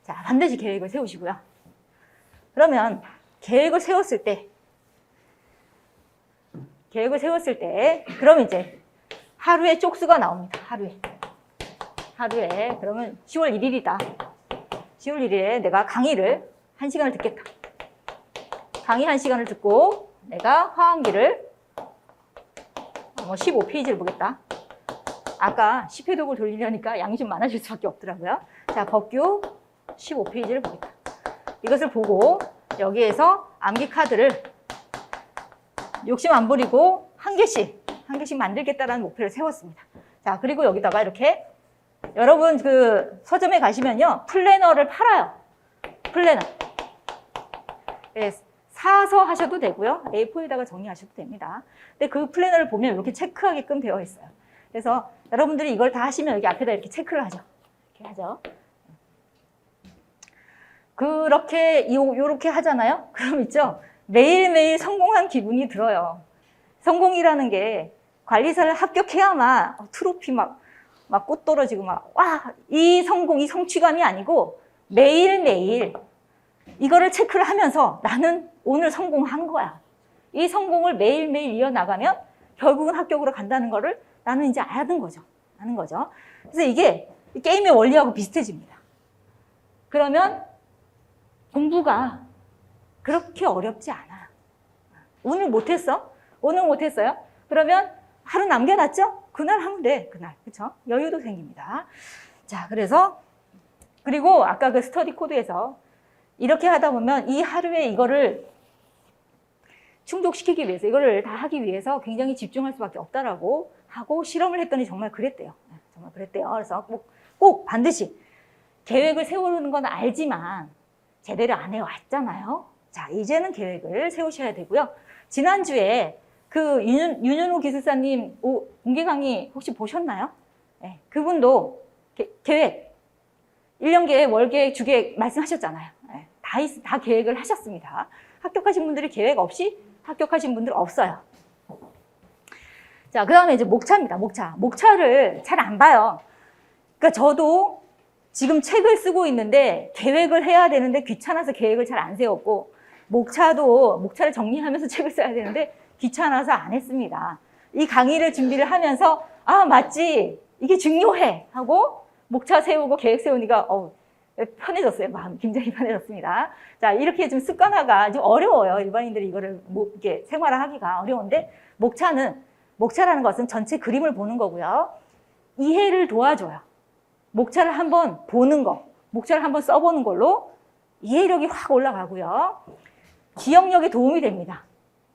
Speaker 1: 자, 반드시 계획을 세우시고요. 그러면 계획을 세웠을 때 그럼 이제 하루에 쪽수가 나옵니다. 하루에 그러면 10월 1일이다. 10월 1일에 내가 강의를 1시간을 듣겠다. 강의 1시간을 듣고 내가 화환기를 15페이지를 보겠다. 아까 10회독을 돌리려니까 양이 좀 많아질 수밖에 없더라고요. 자, 법규 15페이지를 보겠다. 이것을 보고 여기에서 암기 카드를 욕심 안 부리고 한 개씩 만들겠다라는 목표를 세웠습니다. 자, 그리고 여기다가 이렇게 여러분 그 서점에 가시면요. 플래너를 팔아요. 플래너. 네, 사서 하셔도 되고요. A4에다가 정리하셔도 됩니다. 근데 그 플래너를 보면 이렇게 체크하게끔 되어 있어요. 그래서 여러분들이 이걸 다 하시면 여기 앞에다 이렇게 체크를 하죠. 이렇게 하죠. 그렇게 요렇게 하잖아요. 그럼 있죠. 매일매일 성공한 기분이 들어요. 성공이라는 게 관리사를 합격해야만 트로피 막 꽃 떨어지고 이 성공, 이 성취감이 아니고 매일매일 이거를 체크를 하면서 나는 오늘 성공한 거야. 이 성공을 매일매일 이어나가면 결국은 합격으로 간다는 거를 나는 이제 아는 거죠. 그래서 이게 게임의 원리하고 비슷해집니다. 그러면 공부가 그렇게 어렵지 않아. 오늘 못했어? 오늘 못했어요? 그러면 하루 남겨놨죠? 그날 하면 돼. 그날. 그쵸? 여유도 생깁니다. 자, 그리고 아까 그 스터디 코드에서 이렇게 하다 보면 이 하루에 이거를 충족시키기 위해서, 이거를 다 하기 위해서 굉장히 집중할 수밖에 없다라고 하고 실험을 했더니 정말 그랬대요. 정말 그랬대요. 그래서 꼭 반드시 계획을 세우는 건 알지만 제대로 안 해왔잖아요. 자, 이제는 계획을 세우셔야 되고요. 지난주에 그 윤현우 기술사님 공개 강의 혹시 보셨나요? 네, 그분도 계획, 1년 계획, 월 계획, 주 계획 말씀하셨잖아요. 네, 다 계획을 하셨습니다. 합격하신 분들이 계획 없이 합격하신 분들 없어요. 자, 그 다음에 이제 목차입니다. 목차를 잘 안 봐요. 그러니까 저도 지금 책을 쓰고 있는데 계획을 해야 되는데 귀찮아서 계획을 잘 안 세웠고 목차를 정리하면서 책을 써야 되는데 귀찮아서 안 했습니다. 이 강의를 준비를 하면서 맞지, 이게 중요해 하고 목차 세우고 계획 세우니까 편해졌어요. 마음이 굉장히 편해졌습니다. 자, 이렇게 좀 습관화가 좀 어려워요. 일반인들이 이거를 이렇게 생활화하기가 어려운데 목차라는 것은 전체 그림을 보는 거고요. 이해를 도와줘요. 목차를 한번 보는 거, 목차를 한번 써보는 걸로 이해력이 확 올라가고요. 기억력에 도움이 됩니다.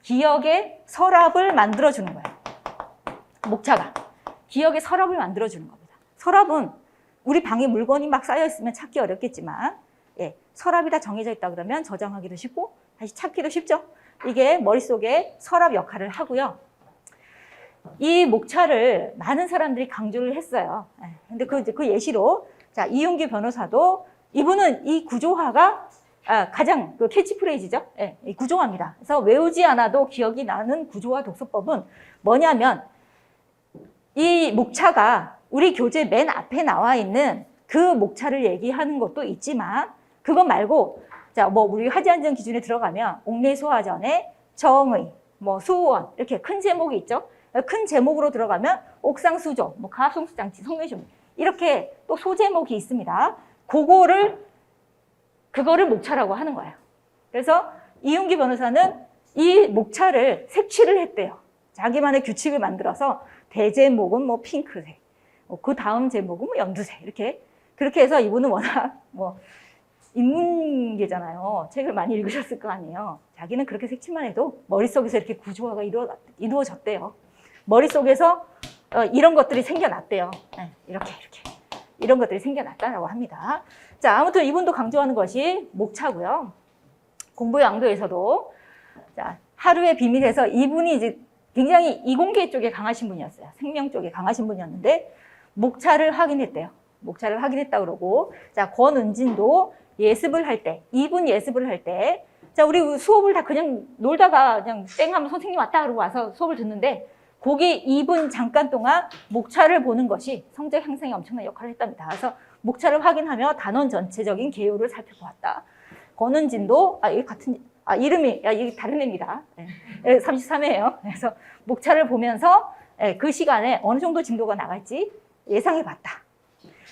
Speaker 1: 기억의 서랍을 만들어주는 거예요. 목차가. 기억의 서랍을 만들어주는 겁니다. 서랍은 우리 방에 물건이 막 쌓여있으면 찾기 어렵겠지만 서랍이 다 정해져 있다 그러면 저장하기도 쉽고 다시 찾기도 쉽죠. 이게 머릿속에 서랍 역할을 하고요. 이 목차를 많은 사람들이 강조를 했어요. 근데 그 예시로, 자, 이윤기 변호사도 이분은 이 구조화가 가장 그 캐치프레이즈죠. 이 구조화입니다. 그래서 외우지 않아도 기억이 나는 구조화 독서법은 뭐냐면 이 목차가 우리 교재 맨 앞에 나와 있는 그 목차를 얘기하는 것도 있지만 그거 말고 자, 우리 화지안전 기준에 들어가면 옥내소화전에 정의, 수원 이렇게 큰 제목이 있죠. 큰 제목으로 들어가면 옥상수조, 가압송수장치, 성매시험 이렇게 또 소제목이 있습니다. 그거를 목차라고 하는 거예요. 그래서 이윤기 변호사는 이 목차를 색칠을 했대요. 자기만의 규칙을 만들어서 대제목은 핑크색, 그 다음 제목은 연두색 그렇게 해서 이분은 워낙 인문계잖아요. 책을 많이 읽으셨을 거 아니에요. 자기는 그렇게 색칠만 해도 머릿속에서 이렇게 구조화가 이루어졌대요. 머릿속에서 이런 것들이 생겨났대요. 이렇게 이런 것들이 생겨났다라고 합니다. 자, 아무튼 이분도 강조하는 것이 목차고요. 공부의 왕도에서도 자, 하루의 비밀에서 이분이 이제 굉장히 이공계 쪽에 강하신 분이었어요. 생명 쪽에 강하신 분이었는데 목차를 확인했대요. 목차를 확인했다 그러고 자, 권은진도 예습을 할 때, 이분 예습을 할 때 자, 우리 수업을 다 그냥 놀다가 그냥 땡 하면 선생님 왔다 그러고 와서 수업을 듣는데 거기 2분 잠깐 동안 목차를 보는 것이 성적 향상에 엄청난 역할을 했답니다. 그래서 목차를 확인하며 단원 전체적인 개요를 살펴보았다. 권은진도 이름이 이게 다른 애입니다. 33회예요. 그래서 목차를 보면서 그 시간에 어느 정도 진도가 나갈지 예상해봤다.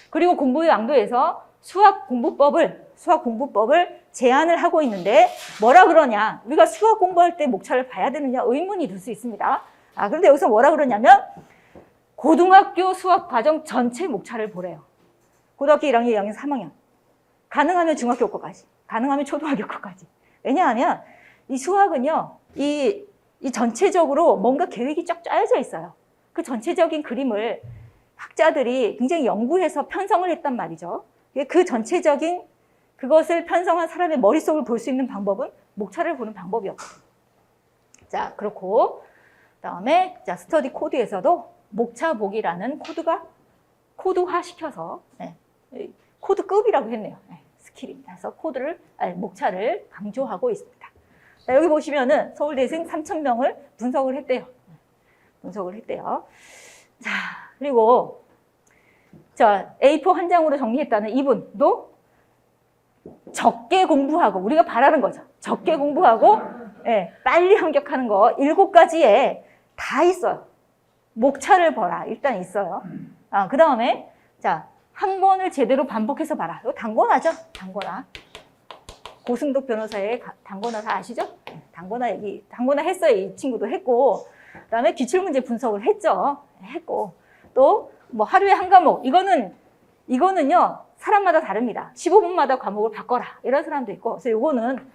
Speaker 1: 그리고 공부의 왕도에서 수학 공부법을 제안을 하고 있는데 뭐라 그러냐? 우리가 수학 공부할 때 목차를 봐야 되느냐 의문이 들 수 있습니다. 그런데 여기서 뭐라 그러냐면 고등학교 수학 과정 전체 목차를 보래요. 고등학교 1학년, 2학년, 3학년. 가능하면 중학교 거까지. 가능하면 초등학교 거까지. 왜냐하면 이 수학은요. 이 전체적으로 뭔가 계획이 쫙 짜여져 있어요. 그 전체적인 그림을 학자들이 굉장히 연구해서 편성을 했단 말이죠. 그 전체적인 그것을 편성한 사람의 머릿속을 볼 수 있는 방법은 목차를 보는 방법이었거든요. 자, 그렇고 그다음에 자, 스터디 코드에서도 목차 보기라는 코드화 시켜서 코드급이라고 했네요. 스킬입니다. 그래서 목차를 강조하고 있습니다. 자, 여기 보시면은 서울대생 3,000명을 분석을 했대요. 자, 그리고 자, A4 한 장으로 정리했다는 이분도 적게 공부하고 우리가 바라는 거죠. 적게 공부하고 빨리 합격하는 거 7가지에 다 있어요. 목차를 보라. 일단 있어요. 그 다음에 자, 한 번을 제대로 반복해서 봐라. 이거 단권화죠. 단권화. 고승덕 변호사의 단권화 다 아시죠? 단권화 했어요. 이 친구도 했고. 그다음에 기출문제 분석을 했고. 또 뭐 하루에 한 과목. 이거는요. 사람마다 다릅니다. 15분마다 과목을 바꿔라. 이런 사람도 있고. 그래서 이거는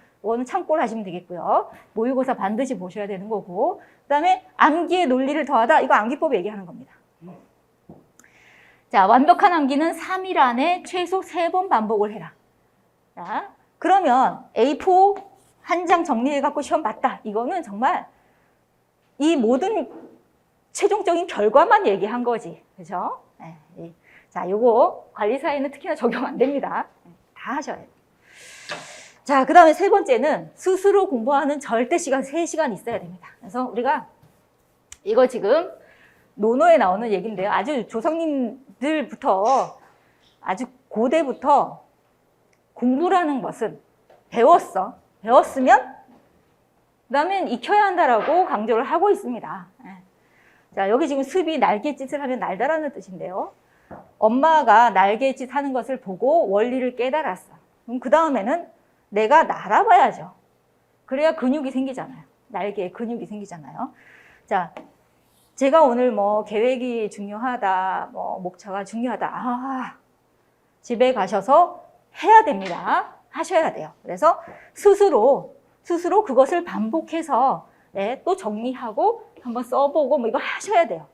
Speaker 1: 참고를 하시면 되겠고요. 모의고사 반드시 보셔야 되는 거고. 그다음에 암기의 논리를 더하다. 이거 암기법 얘기하는 겁니다. 자, 완벽한 암기는 3일 안에 최소 3번 반복을 해라. 자, 그러면 A4 한 장 정리해갖고 시험 봤다. 이거는 정말 이 모든 최종적인 결과만 얘기한 거지. 그죠? 자, 요거 관리사에는 특히나 적용 안 됩니다. 다 하셔야 돼요. 자, 그 다음에 세 번째는 스스로 공부하는 절대 시간 3시간 있어야 됩니다. 그래서 우리가 이거 지금 논어에 나오는 얘기인데요. 아주 조상님들부터 아주 고대부터 공부라는 것은 배웠으면 그다음엔 익혀야 한다라고 강조를 하고 있습니다. 자, 여기 지금 습이 날갯짓을 하면 날다라는 뜻인데요. 엄마가 날갯짓 하는 것을 보고 원리를 깨달았어. 그럼 그 다음에는 내가 날아봐야죠. 그래야 근육이 생기잖아요. 날개에 근육이 생기잖아요. 자, 제가 오늘 뭐 계획이 중요하다, 뭐 목차가 중요하다. 집에 가셔서 해야 됩니다. 하셔야 돼요. 그래서 스스로 그것을 반복해서 또 정리하고 한번 써보고 뭐 이거 하셔야 돼요.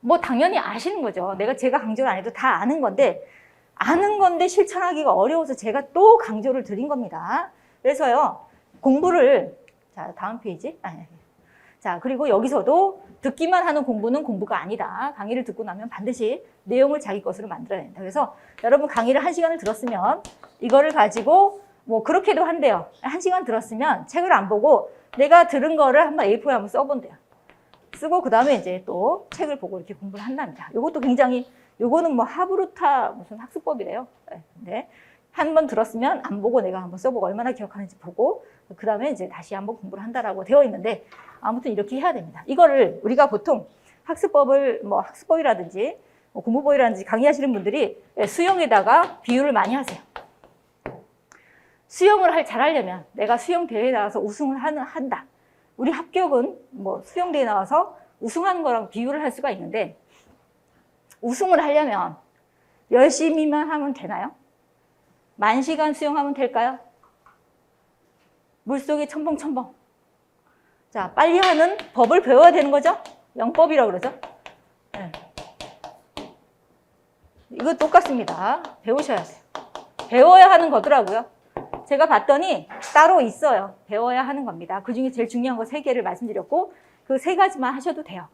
Speaker 1: 뭐 당연히 아시는 거죠. 제가 강조를 안 해도 다 아는 건데 실천하기가 어려워서 제가 또 강조를 드린 겁니다. 그래서요, 공부를, 자, 다음 페이지. 자, 그리고 여기서도 듣기만 하는 공부는 공부가 아니다. 강의를 듣고 나면 반드시 내용을 자기 것으로 만들어야 된다. 그래서 여러분 강의를 1시간을 들었으면 이거를 가지고 뭐 그렇게도 한대요. 1시간 들었으면 책을 안 보고 내가 들은 거를 한번 A4에 한번 써본대요. 쓰고 그 다음에 이제 또 책을 보고 이렇게 공부를 한답니다. 요것도 굉장히, 요거는 뭐 하브루타 무슨 학습법이래요. 근데 한 번 들었으면 안 보고 내가 한번 써보고 얼마나 기억하는지 보고 그 다음에 이제 다시 한번 공부를 한다라고 되어 있는데 아무튼 이렇게 해야 됩니다. 이거를 우리가 보통 학습법이라든지 뭐 공부법이라든지 강의하시는 분들이 수영에다가 비유를 많이 하세요. 수영을 잘하려면 내가 수영 대회에 나가서 우승을 한다. 우리 합격은 뭐 수영 대회에 나와서 우승하는 거랑 비유를 할 수가 있는데 우승을 하려면 열심히만 하면 되나요? 10,000시간 수영하면 될까요? 물속에 첨벙첨벙. 자, 빨리 하는 법을 배워야 되는 거죠? 영법이라고 그러죠? 네. 이거 똑같습니다. 배우셔야 돼요. 배워야 하는 거더라고요. 제가 봤더니 따로 있어요. 배워야 하는 겁니다. 그 중에 제일 중요한 거 3개를 말씀드렸고 그 3가지만 하셔도 돼요.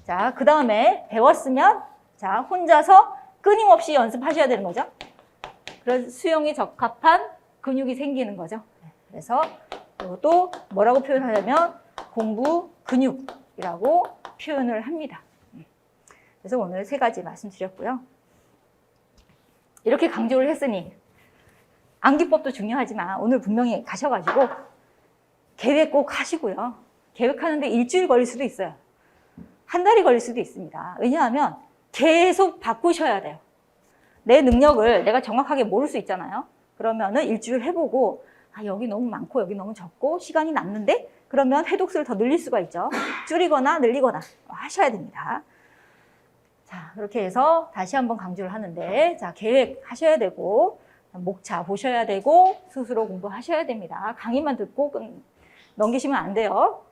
Speaker 1: 자, 그 다음에 배웠으면 자, 혼자서 끊임없이 연습하셔야 되는 거죠. 그래서 수영에 적합한 근육이 생기는 거죠. 그래서 이것도 뭐라고 표현하냐면 공부 근육이라고 표현을 합니다. 그래서 오늘 3가지 말씀드렸고요. 이렇게 강조를 했으니 암기법도 중요하지만 오늘 분명히 가셔가지고 계획 꼭 하시고요. 계획하는데 일주일 걸릴 수도 있어요. 한 달이 걸릴 수도 있습니다. 왜냐하면 계속 바꾸셔야 돼요. 내 능력을 내가 정확하게 모를 수 있잖아요. 그러면은 일주일 해보고 여기 너무 많고 여기 너무 적고 시간이 남는데 그러면 회독수를 더 늘릴 수가 있죠. 줄이거나 늘리거나 하셔야 됩니다. 자, 그렇게 해서 다시 한번 강조를 하는데, 자, 계획하셔야 되고, 목차 보셔야 되고, 스스로 공부하셔야 됩니다. 강의만 듣고 넘기시면 안 돼요.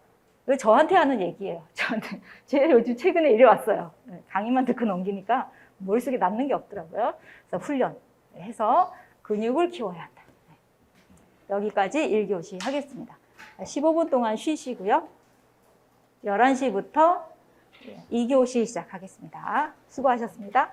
Speaker 1: 이거 저한테 하는 얘기예요. 저한테. 제가 요즘 최근에 이래 왔어요. 강의만 듣고 넘기니까 머릿속에 남는 게 없더라고요. 그래서 훈련해서 근육을 키워야 한다. 여기까지 1교시 하겠습니다. 15분 동안 쉬시고요. 11시부터 2교시 시작하겠습니다. 수고하셨습니다.